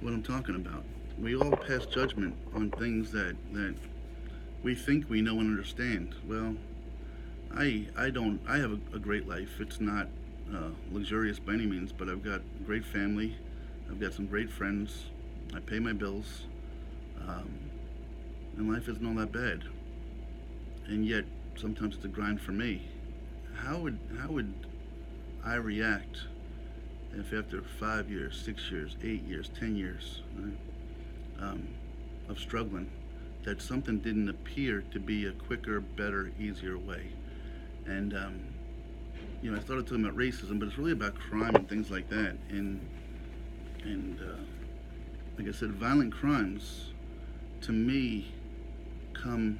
what I'm talking about. We all pass judgment on things that we think we know and understand. Well, I don't. I have a great life. It's not luxurious by any means, but I've got a great family. I've got some great friends. I pay my bills, um, and life isn't all that bad. And yet, sometimes it's a grind for me. How would I react if after 5 years, 6 years, 8 years, 10 years um, of struggling, that something didn't appear to be a quicker, better, easier way? And I started talking about racism, but it's really about crime and things like that. And like I said, violent crimes to me come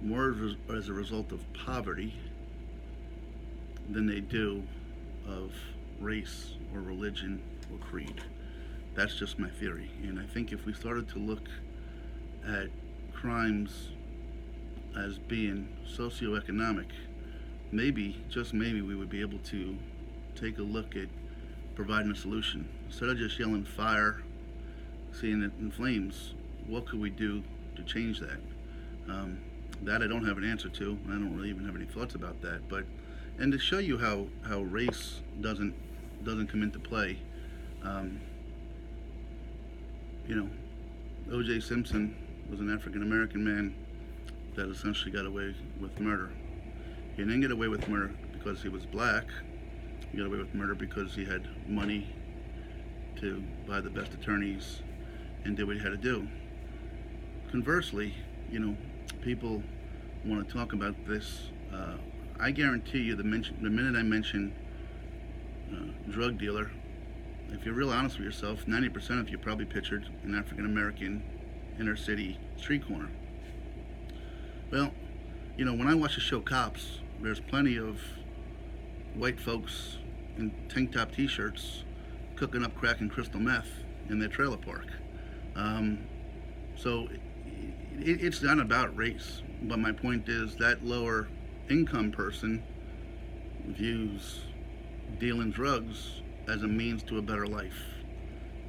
more as a result of poverty than they do of race or religion or creed. That's just my theory. And I think if we started to look at crimes as being socioeconomic, maybe, just maybe, we would be able to take a look at providing a solution. Instead of just yelling fire, seeing it in flames, what could we do to change that? Um, that I don't have an answer to. I don't really even have any thoughts about that. But and to show you how race doesn't come into play, um, you know, O.J. Simpson was an African American man that essentially got away with murder. He didn't get away with murder because he was black. He got away with murder because he had money to buy the best attorneys and did what he had to do. Conversely, you know, people want to talk about this. I guarantee you, the minute I mention drug dealer, if you're real honest with yourself, 90% of you probably pictured an African American inner city street corner. Well, when I watch the show Cops, there's plenty of white folks in tank top T-shirts cooking up crack and crystal meth in their trailer park. Um, so it's not about race, but my point is that lower income person views dealing drugs as a means to a better life.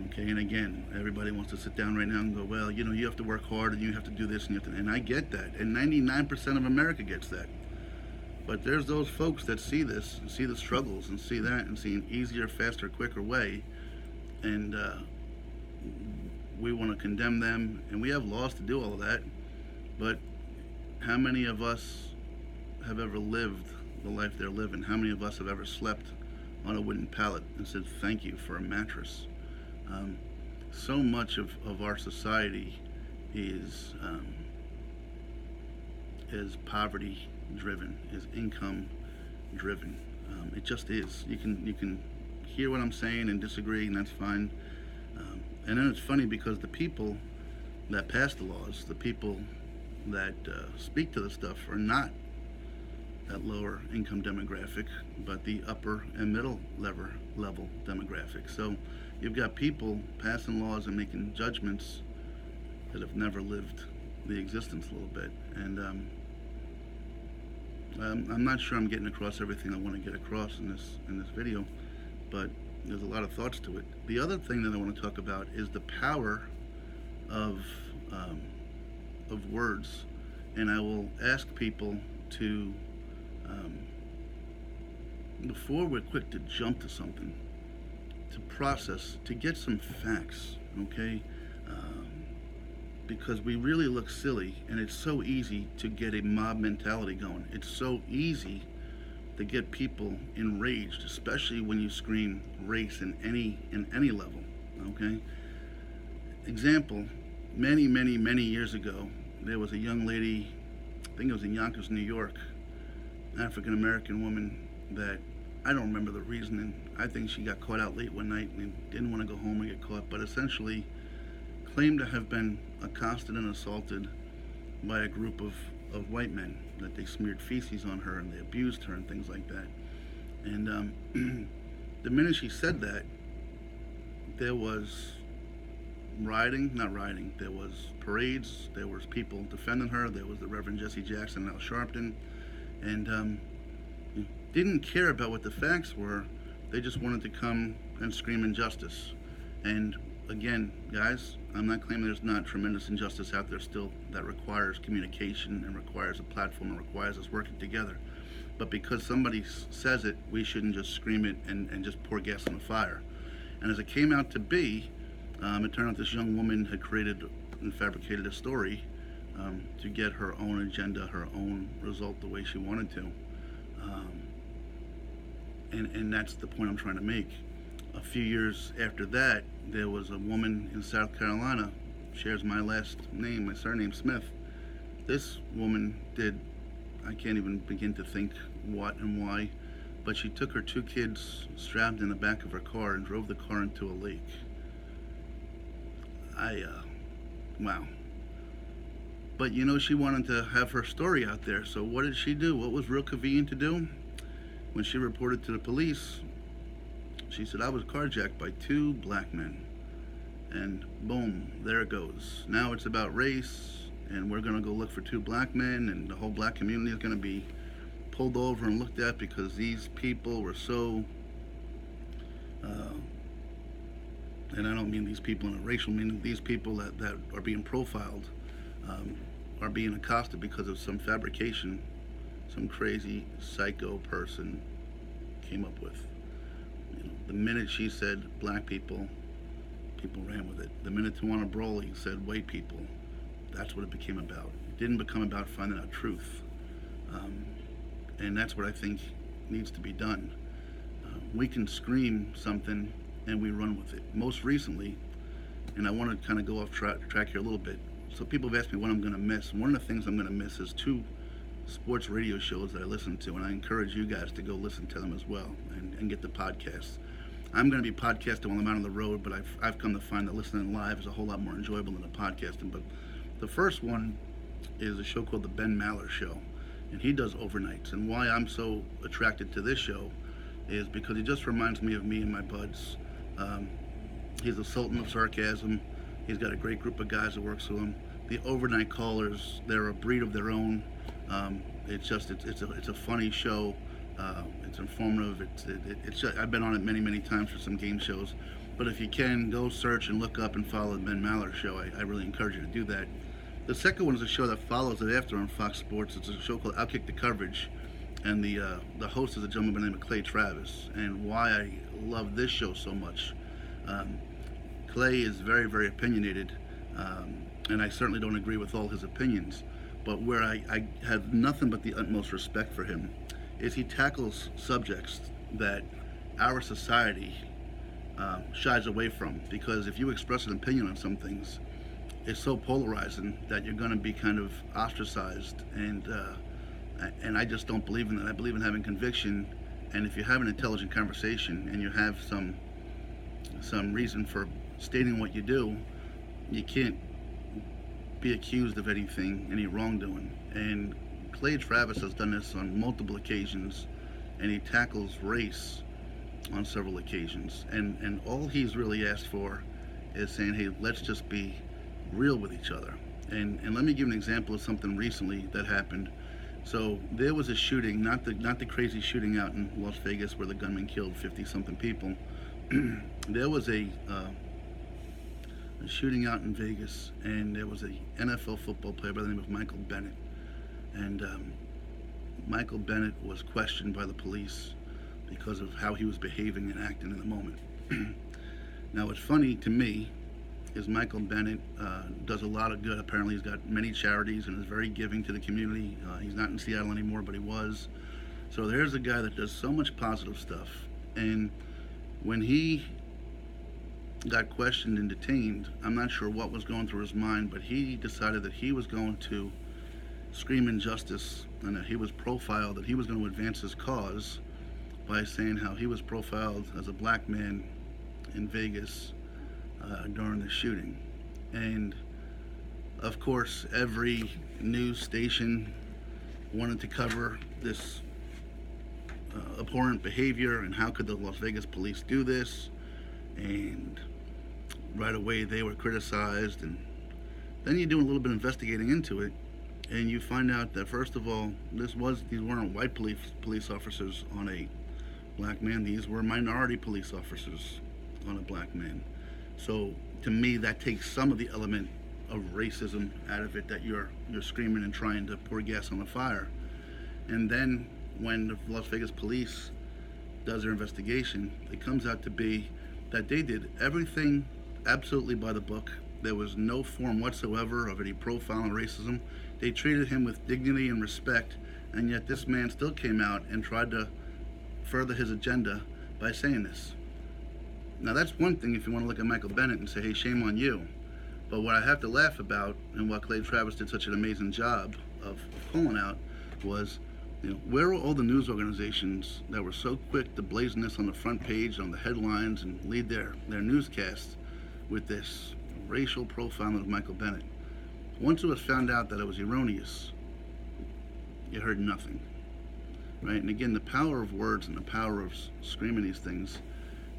Okay, and again, everybody wants to sit down right now and go, well, you have to work hard and you have to do this and you have to, and I get that, and 99% of America gets that. But there's those folks that see this, and see the struggles, and see that, and see an easier, faster, quicker way, and we want to condemn them, and we have laws to do all of that. But how many of us have ever lived the life they're living? How many of us have ever slept on a wooden pallet and said thank you for a mattress? So much of our society is poverty driven, is income driven. It just is. You can hear what I'm saying and disagree, and that's fine. And then it's funny because the people that pass the laws, the people that speak to the stuff, are not that lower income demographic, but the upper and middle level demographic. So you've got people passing laws and making judgments that have never lived the existence a little bit. And I'm not sure I'm getting across everything I want to get across in this video, but there's a lot of thoughts to it. The other thing that I want to talk about is the power of um, of words, and I will ask people to, um, before we're quick to jump to something, to process, to get some facts, okay? Because we really look silly, and it's so easy to get a mob mentality going. It's so easy to get people enraged, especially when you scream race in any level, okay? Example, many years ago, there was a young lady, I think it was in Yonkers, New York, African American woman that I don't remember the reasoning. I think she got caught out late one night and didn't want to go home and get caught, but essentially claimed to have been accosted and assaulted by a group of white men, that they smeared feces on her and they abused her and things like that. And the minute she said that, there was not rioting, there was parades, there was people defending her, there was the Reverend Jesse Jackson and Al Sharpton, and didn't care about what the facts were. They just wanted to come and scream injustice. And again, guys, I'm not claiming there's not tremendous injustice out there still that requires communication and requires a platform and requires us working together. But because somebody says it, we shouldn't just scream it and just pour gas on the fire. And as it came out to be, it turned out this young woman had created and fabricated a story to get her own agenda, her own result the way she wanted to. And that's the point I'm trying to make. A few years after that, there was a woman in South Carolina, shares my last name, my surname, Smith. This woman did, I can't even begin to think what and why, but she took her 2 kids strapped in the back of her car and drove the car into a lake. Wow. But you know, she wanted to have her story out there, so what did she do? What was real convenient to do? When she reported to the police, she said, I was carjacked by 2 black men. And boom, there it goes. Now it's about race, and we're gonna go look for 2 black men, and the whole black community is gonna be pulled over and looked at because these people were so, and I don't mean these people in a racial meaning, these people that are being profiled are being accosted because of some fabrication some crazy psycho person came up with. You know, the minute she said black people, people ran with it. The minute Tawana Brawley said white people, that's what it became about. It didn't become about finding out truth. And that's what I think needs to be done. We can scream something and we run with it. Most recently, and I want to kind of go off track here a little bit. So people have asked me what I'm going to miss. One of the things I'm going to miss is 2 sports radio shows that I listen to, and I encourage you guys to go listen to them as well and get the podcasts. I'm going to be podcasting while I'm out on the road, but I've come to find that listening live is a whole lot more enjoyable than the podcasting. But the first one is a show called The Ben Maller Show, and he does overnights. And why I'm so attracted to this show is because he just reminds me of me and my buds. He's a sultan of sarcasm. He's got a great group of guys that works with him. The overnight callers, they're a breed of their own. It's a funny show. It's informative. I've been on it many times for some game shows. But if you can, go search and look up and follow the Ben Maller Show. I really encourage you to do that. The second one is a show that follows it after on Fox Sports. It's a show called Outkick the Coverage, and the host is a gentleman by the name of Clay Travis. And why I love this show so much, Clay is very opinionated, and I certainly don't agree with all his opinions. But where I have nothing but the utmost respect for him is he tackles subjects that our society shies away from. Because if you express an opinion on some things, it's so polarizing that you're going to be kind of ostracized, and I just don't believe in that. I believe in having conviction, and if you have an intelligent conversation and you have some reason for stating what you do, you can't be accused of any wrongdoing. And Clay Travis has done this on multiple occasions, and he tackles race on several occasions, and all he's really asked for is saying, hey, let's just be real with each other. And let me give an example of something recently that happened. So there was a shooting, not the crazy shooting out in Las Vegas where the gunman killed 50-something people. There was a shooting out in Vegas, and there was a NFL football player by the name of Michael Bennett. And Michael Bennett was questioned by the police because of how he was behaving and acting in the moment. Now, what's funny to me is Michael Bennett does a lot of good. Apparently, he's got many charities and is very giving to the community. He's not in Seattle anymore, but he was. So there's a guy that does so much positive stuff. And when he got questioned and detained, I'm not sure what was going through his mind, but he decided that he was going to scream injustice and that he was profiled, that he was going to advance his cause by saying how he was profiled as a black man in Vegas during the shooting. And of course, every news station wanted to cover this abhorrent behavior and how could the Las Vegas police do this, and right away they were criticized. And then you do a little bit of investigating into it, and you find out that first of all, these weren't white police officers on a black man. These were minority police officers on a black man. So to me, that takes some of the element of racism out of it, that you're screaming and trying to pour gas on the fire. And then when the Las Vegas police does their investigation, it comes out to be that they did everything absolutely by the book. There was no form whatsoever of any profile and racism. They treated him with dignity and respect, and yet this man still came out and tried to further his agenda by saying this. Now that's one thing if you want to look at Michael Bennett and say, hey, shame on you. But what I have to laugh about, and what Clay Travis did such an amazing job of pulling out, was, where were all the news organizations that were so quick to blazon this on the front page, on the headlines, and lead their newscasts with this racial profiling of Michael Bennett? Once it was found out that it was erroneous, you heard nothing, right? And again, the power of words and the power of screaming these things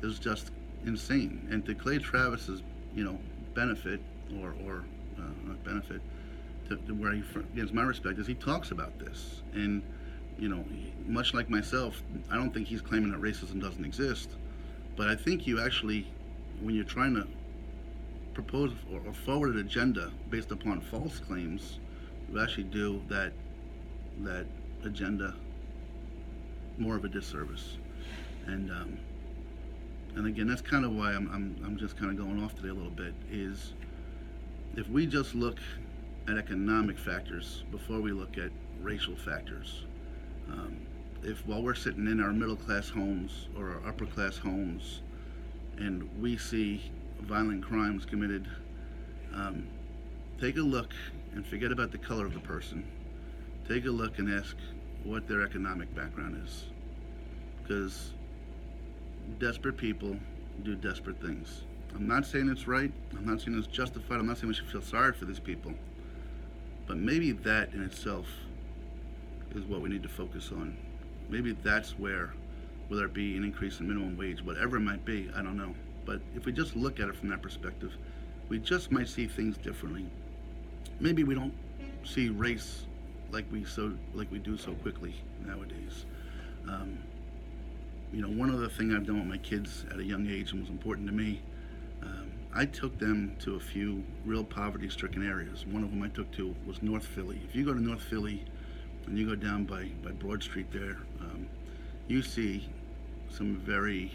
is just insane. And to Clay Travis's, benefit, or not benefit, to where he gets my respect, is he talks about this. And, much like myself, I don't think he's claiming that racism doesn't exist. But I think you actually, when you're trying to propose or forward an agenda based upon false claims, you actually do that agenda more of a disservice. And again, that's kind of why I'm just kind of going off today a little bit, is if we just look at economic factors before we look at racial factors, if while we're sitting in our middle class homes or our upper class homes and we see violent crimes committed, take a look and forget about the color of the person. Take a look and ask what their economic background is, because desperate people do desperate things. I'm not saying it's right. I'm not saying it's justified. I'm not saying we should feel sorry for these people. But maybe that in itself is what we need to focus on. Maybe that's where, whether it be an increase in minimum wage, whatever it might be, I don't know. But if we just look at it from that perspective, we just might see things differently. Maybe we don't see race like we do so quickly nowadays. One other thing I've done with my kids at a young age and was important to me, I took them to a few real poverty-stricken areas. One of them I took to was North Philly. If you go to North Philly and you go down by Broad Street there, you see some very